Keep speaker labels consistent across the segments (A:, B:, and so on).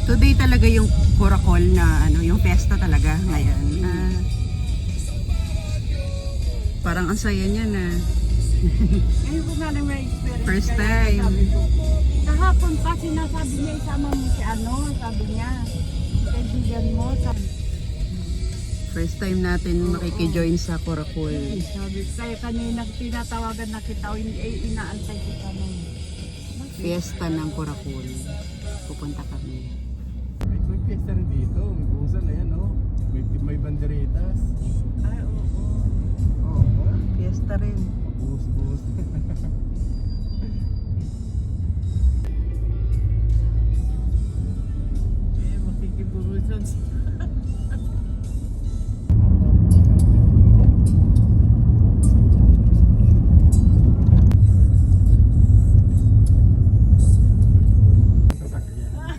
A: Today talaga yung Coracol na ano, yung pesta talaga ngayon. Parang ang saya niya na.
B: Ngayon ko na lang may experience.
A: First
B: kaya
A: time.
B: sabi ko, kahapon pa sinasabi niya, isama mo si ano, sabi niya, kaibigan mo.
A: First time natin makikijoin sa Coracol.
B: Sabi kaya kanina tinatawagan na kita, o hindi inaantay kita nun.
A: Fiesta ng Coracol. Pupunta kami.
C: May fiesta rin dito. May busan na yan, oh. May banderitas.
B: Ay, oo.
A: Oo, fiesta rin.
C: Buhos-buhos.
B: Makikibuhusan siya.
C: Sasakyan.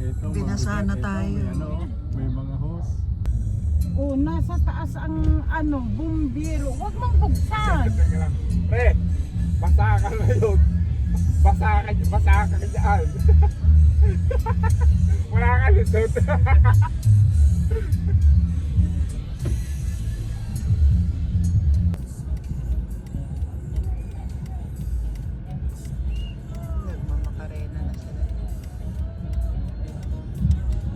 C: Ito,
A: Binasahan na
C: ito,
A: tayo.
C: May, ano, may mga hose.
B: Oo, nasa taas ang ano, bumbiro. Huwag mong buksan.
C: Teka lang. Pre, basa ka na yun. Basa ka dyan. Wala ka lusot.
A: Nagmamakarena na sila.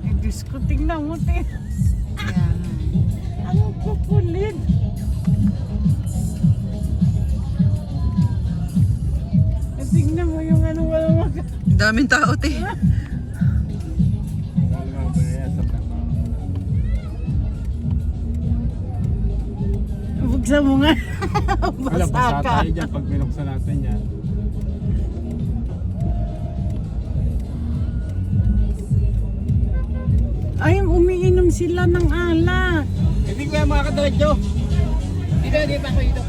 B: Ay, Diyos ko, tingnan mo,
A: Kaya nga.
B: ang kukulit. Tingnan mo yung ano, walang mag...
A: Ang daming tao, te.
B: Buksan mo nga.
C: Wala,
B: Basa
C: basa
B: ka.
C: tayo dyan pag binuksan natin yan.
B: Ay, umiinom sila ng alak.
C: Hindi ko yan makakadiretso. Hindi pa ako dito.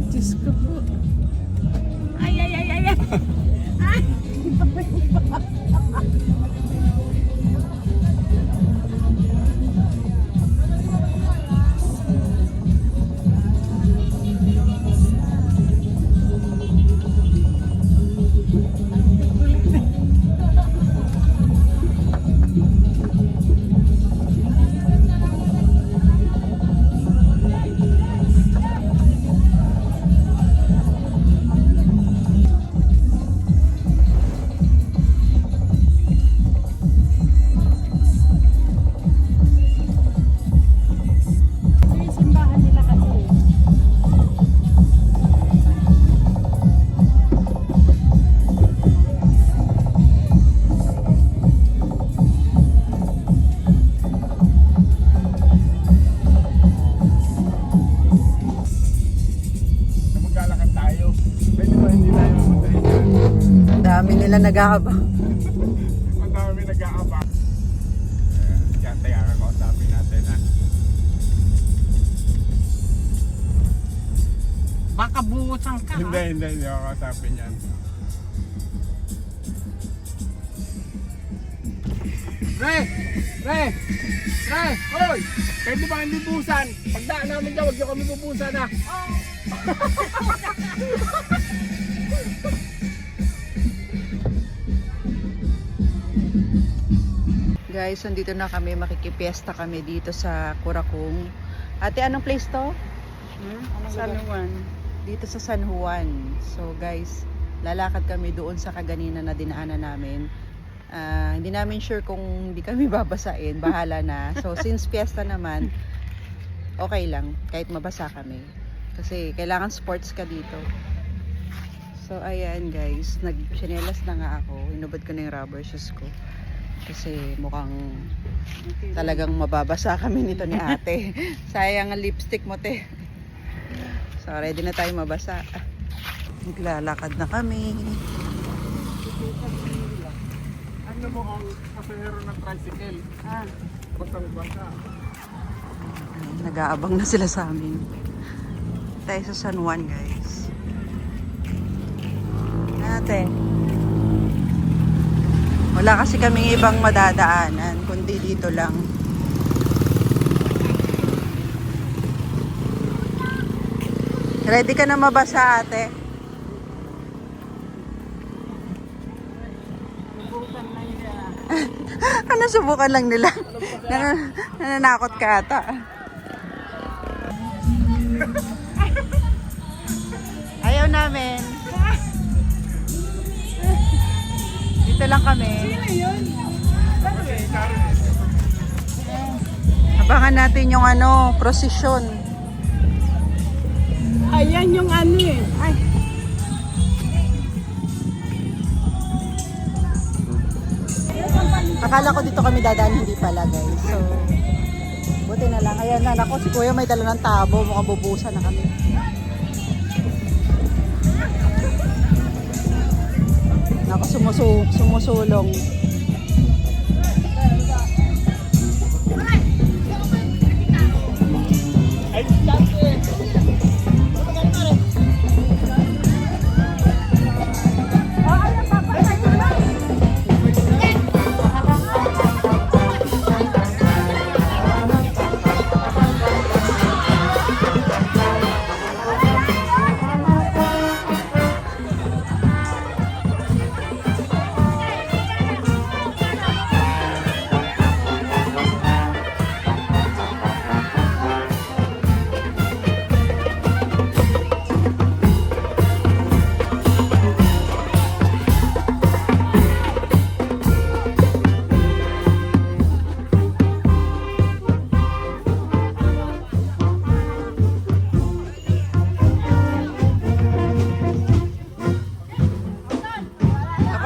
B: Diyos ko po. Ay, ay, ay, ay, ay. Ay, yung simbahan nila kasi.
C: Maglalakad tayo. Pwede ba hindi tayo mamuntahin dyan?
A: Ang dami nila nag-aabang.
C: Ang dami nag-aabak. Kaya tayo kakausapin natin ha.
B: Baka buhusan ka.
C: Hindi ako kakausapin yan. Pre! Hoy! Pwede ba hindi busan? Pagdaan namin dyan, huwag nyo kami bubusan ha.
A: Guys, nandito na kami. Makikipiesta kami dito sa Coracong. Ate, anong place to?
B: San Juan.
A: Dito sa San Juan. So guys, lalakad kami doon sa kaganina na dinaanan namin. Hindi namin sure kung hindi kami babasain. Bahala na. So since fiesta naman, okay lang. Kahit mabasa kami. Kasi kailangan sports ka dito. So ayan guys, nag-chinelas na nga ako. Inubad ko na yung rubber shoes ko. Kasi mukhang talagang mababasa kami nito ni ate. Sayang ang lipstick mo, te. So ready na tayo mabasa. Naglalakad na kami.
C: Ano mo ang pasahero ng tricycle? Basta.
A: Nag-aabang na sila sa amin. Tayo sa San Juan, guys. Ate. Wala kasi kaming ibang madadaanan, kundi dito lang. Ready ka na mabasa, ate? Ano, subukan lang nila. Nananakot ka ata. Ayaw namin. Dito lang kami. Abangan natin yung ano, prosesyon.
B: Ayan yung ano eh. Ay.
A: Akala ko dito kami dadaan, hindi pala guys. So, buti na lang. Ayan na, ako si Kuya may dala ng tabo. Mukhang bubusan na kami. Ako sumusulong.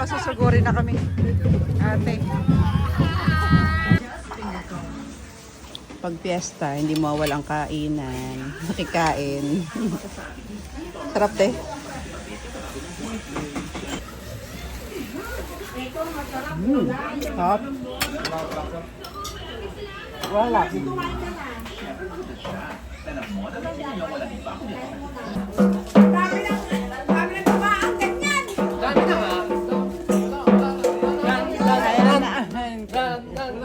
A: Susugurin na kami. Ate. Pag piyesta, hindi mawala ang kainan. Nakikain. Sarap te. Sarap. Wala.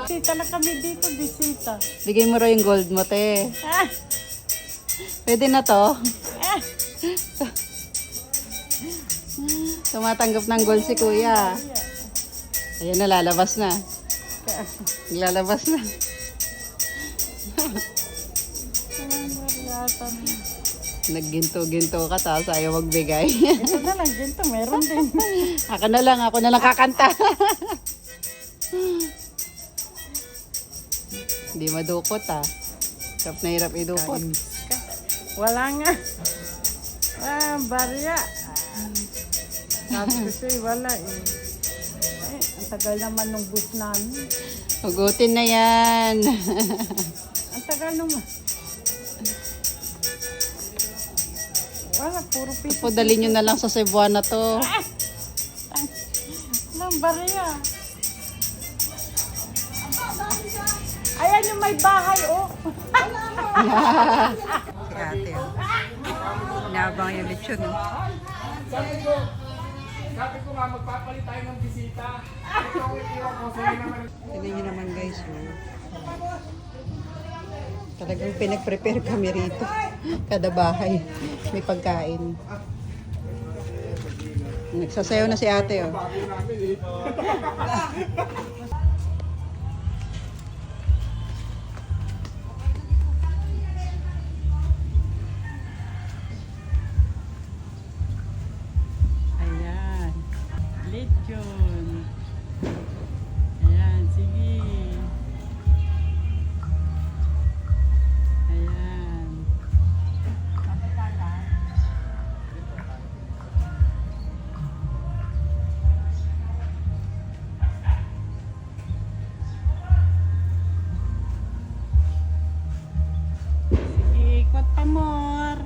B: Bisita na kami dito, bisita.
A: Bigay mo raw yung gold mo, te.
B: Ah,
A: Pwede na to.
B: ah.
A: Tumatanggap ng gold si kuya. Ayan na, lalabas na. Lalabas na. Nagginto-ginto ka, tapos ayaw magbigay.
B: Ito na lang, ginto, meron din.
A: Ako na lang kakanta. Hindi madukot ah. Hirap idukot.
B: Wala nga. Ah, barya. Sabi ko sa'yo, wala eh. Ay, ang tagal naman nung bus namin.
A: Hugutin na yan.
B: Ang tagal naman. Wala, puro piso.
A: Padali nyo na lang sa Cebuana to.
B: Anong barya? Ayan yung may bahay, oh.
A: Si ate, oh. Inabang yung lechon, oh.
C: Sabi ko nga, magpapalit tayo ng bisita. Ito ang iwan ko sa'yo naman.
A: Tignan nyo naman guys, oh. Talagang pinag-prepare kami rito. Kada bahay may pagkain. Nagsasayaw na si ate, oh.
B: Ayan. Lechon. Ayan, sige. Ayan. Sige, ikot pa more.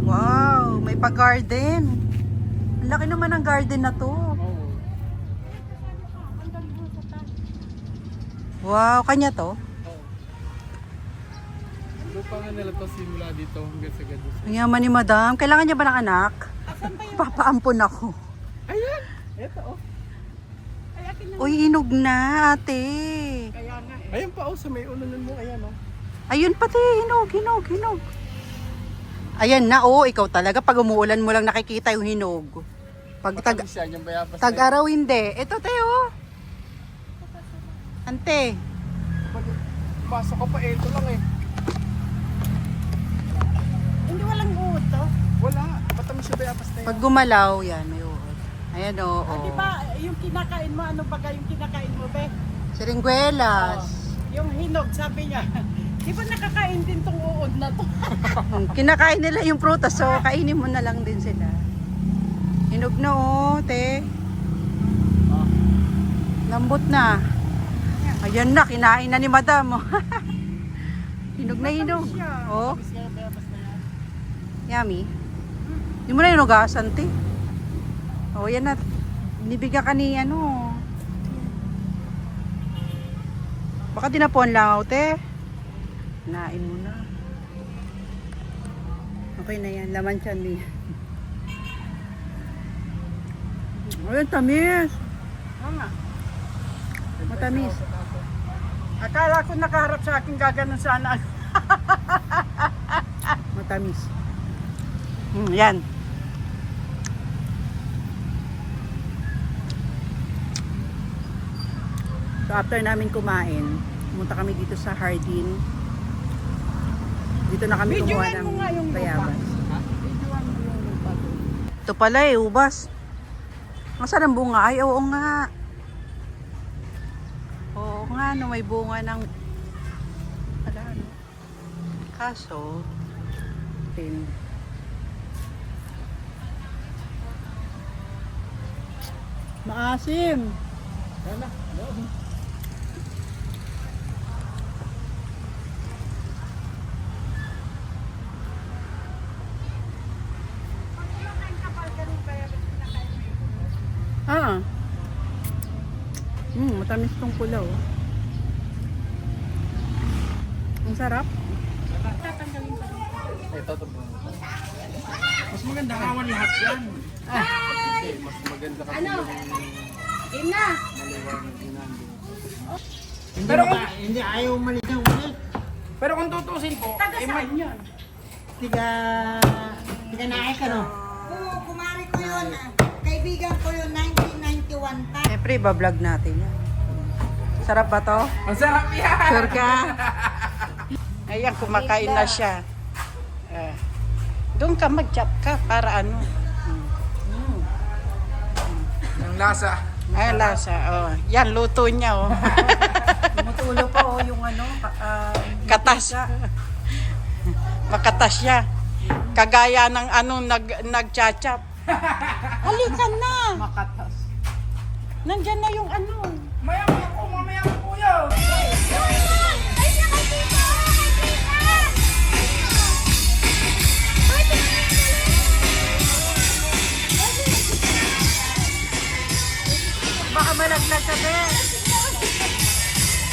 A: Wow, may pa-garden. Ang laki naman ng garden na to. Wow, kanya to?
C: Lupa nga nila to simula dito hanggang sa gado.
A: Ang yaman ni madam. Kailangan niya ba ng anak? Papaampon ako.
C: Ayan! Ito oh.
A: Uy, hinog na, ate.
C: Ayan pa oh, sa may ulunan mo. Ayan oh.
A: Ayun pati, hinog. Ayan na, oh, ikaw talaga. Pag umuulan mo lang nakikita yung hinog. Pag
C: Matamis yan, yung bayabas na yan.
A: tag-araw hindi. Ito, Teo. Ante.
C: Pasok ka pa, ito lang eh.
B: Hindi walang uod to.
C: Wala, matamis yung bayabas na yan.
A: Pag gumalaw, yan, may uod. Ayan, oh,
B: Ah, di
A: oh.
B: ba yung kinakain mo, ano ba yung kinakain mo, be?
A: Siringguelas.
B: Yung hinog, sabi niya. Di ba nakakain din tong uod na to?
A: Kinakain nila yung prutas, so kainin mo na lang din sila. Hinog na, oh, te. Lambot na. Ayan na, kinain na ni madam. Oh. Hinog na hinog. Oh,
C: Matamis nga yung bayabas na yan.
A: yummy. Hindi mo na hinugasan, te. Oh, yan na. Nibigyan ka ni ano. Baka dinapuan lang ako, te. Nain mo na. Okay na yan. Laman siya ni. Ayun, tamis.
B: Oo nga.
A: Matamis.
B: Akala ko nakaharap sa akin gaganon sana.
A: Matamis. Yan. So after namin kumain, pumunta kami dito sa Hardin. Dito na kami kumuha
B: Videoan
A: ng
B: mo nga yung lupa.
A: bayabas.
B: Videoan mo yung lupa doon.
A: Ito pala eh, ubas. Nasaan ang bunga? Ay, oo nga. Oo nga, no, may bunga ng... Ala, ano? Kaso, tin. Maasim.
C: Yan na, no.
A: Ah. Matamis tong pula, oh. Ang sarap.
C: Ito, ito. Mas maganda kawan lahat yan. Kasi mas maganda kasi yung maliwanag din nandun.
D: Pero hindi ayaw umalis ng ulit.
C: Pero kung tutusin po,
B: Taga saan yun?
D: Tiga naik ka no?
E: Oo, kumari ko yun. Kaibigan ko yun, 1991 pa.
A: Siyempre, bablog natin yan. Sarap ba to?
C: ang sarap yan!
A: Sure ka? Ayan, kumakain na siya. Doon ka mag-chop ka para ano.
C: Ang lasa.
A: Ay, lasa. Oh. Yan, luto niya. Oh.
B: Tumutulo pa oh, yung ano.
A: Katas. Makatas siya. Kagaya ng ano, nag-chachap. Halika na.
B: Makatas.
A: Nandyan na yung ano.
C: Mamaya po yun!
A: Baka malaglag ka, be.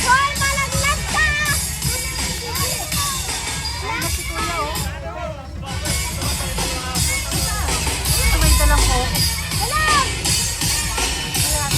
E: Hoy, malaglag ka!
A: May dalang ko.
E: Alam! Ayan!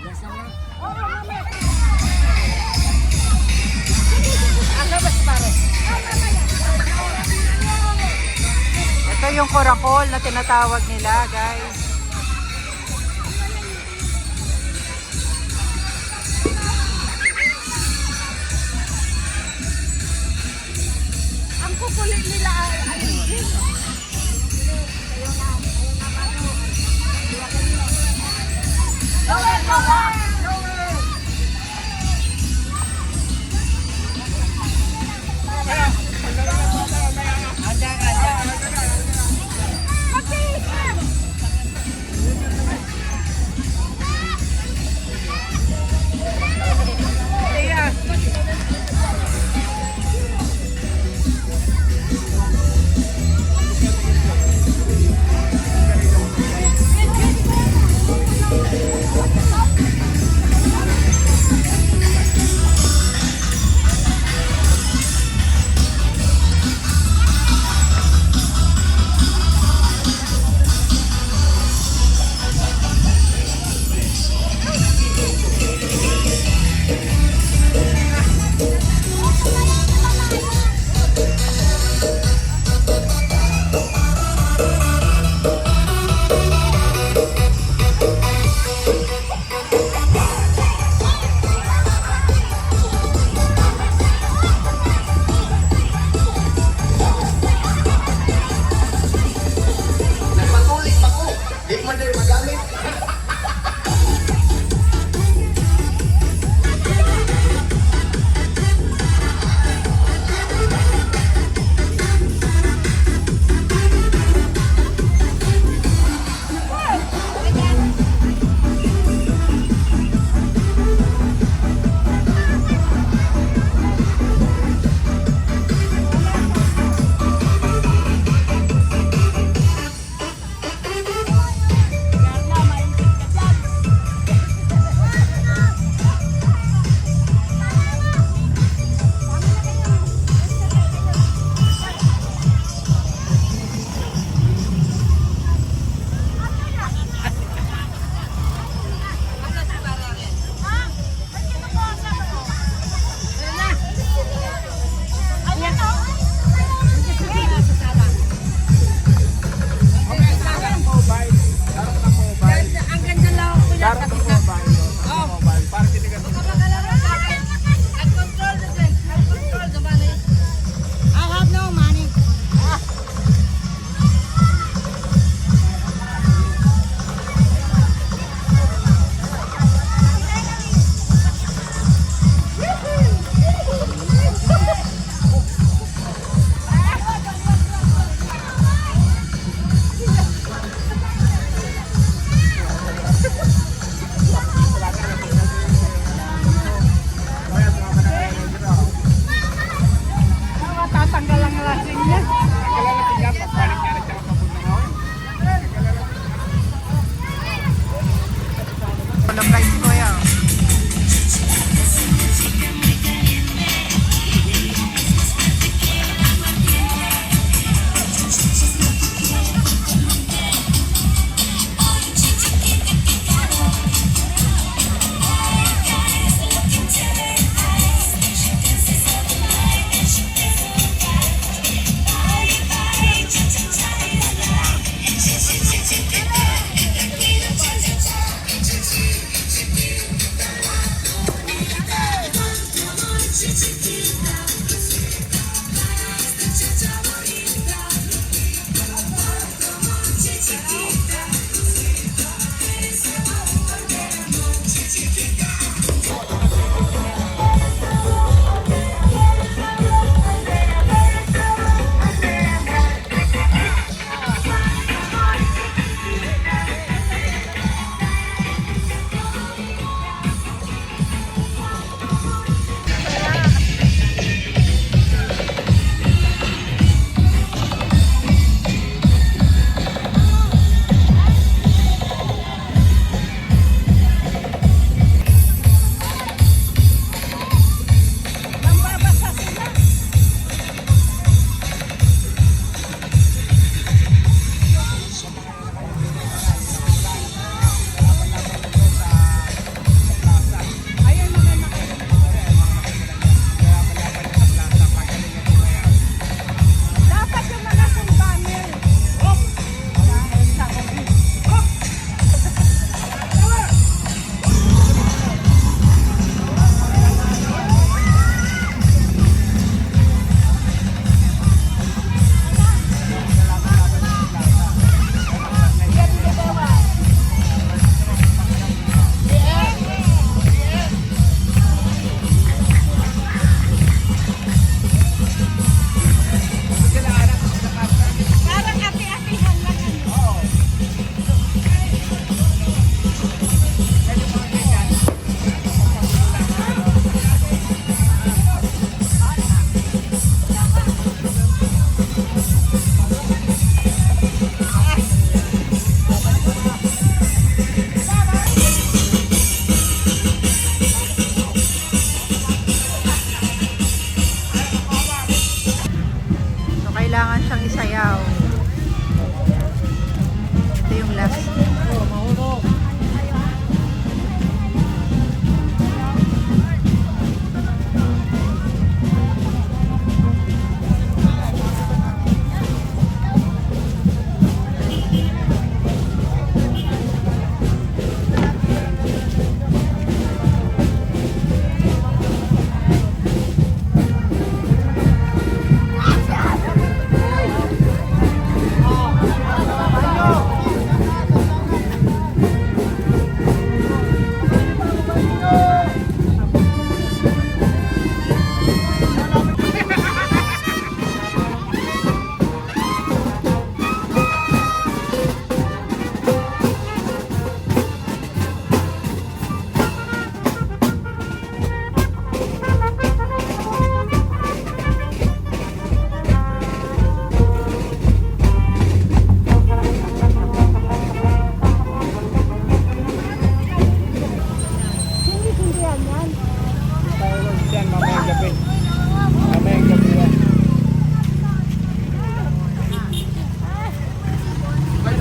A: Ito yung korakol na tinatawag nila, guys.
B: Ang kukulit nila ay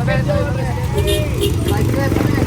C: Sabay, sabay, sabay.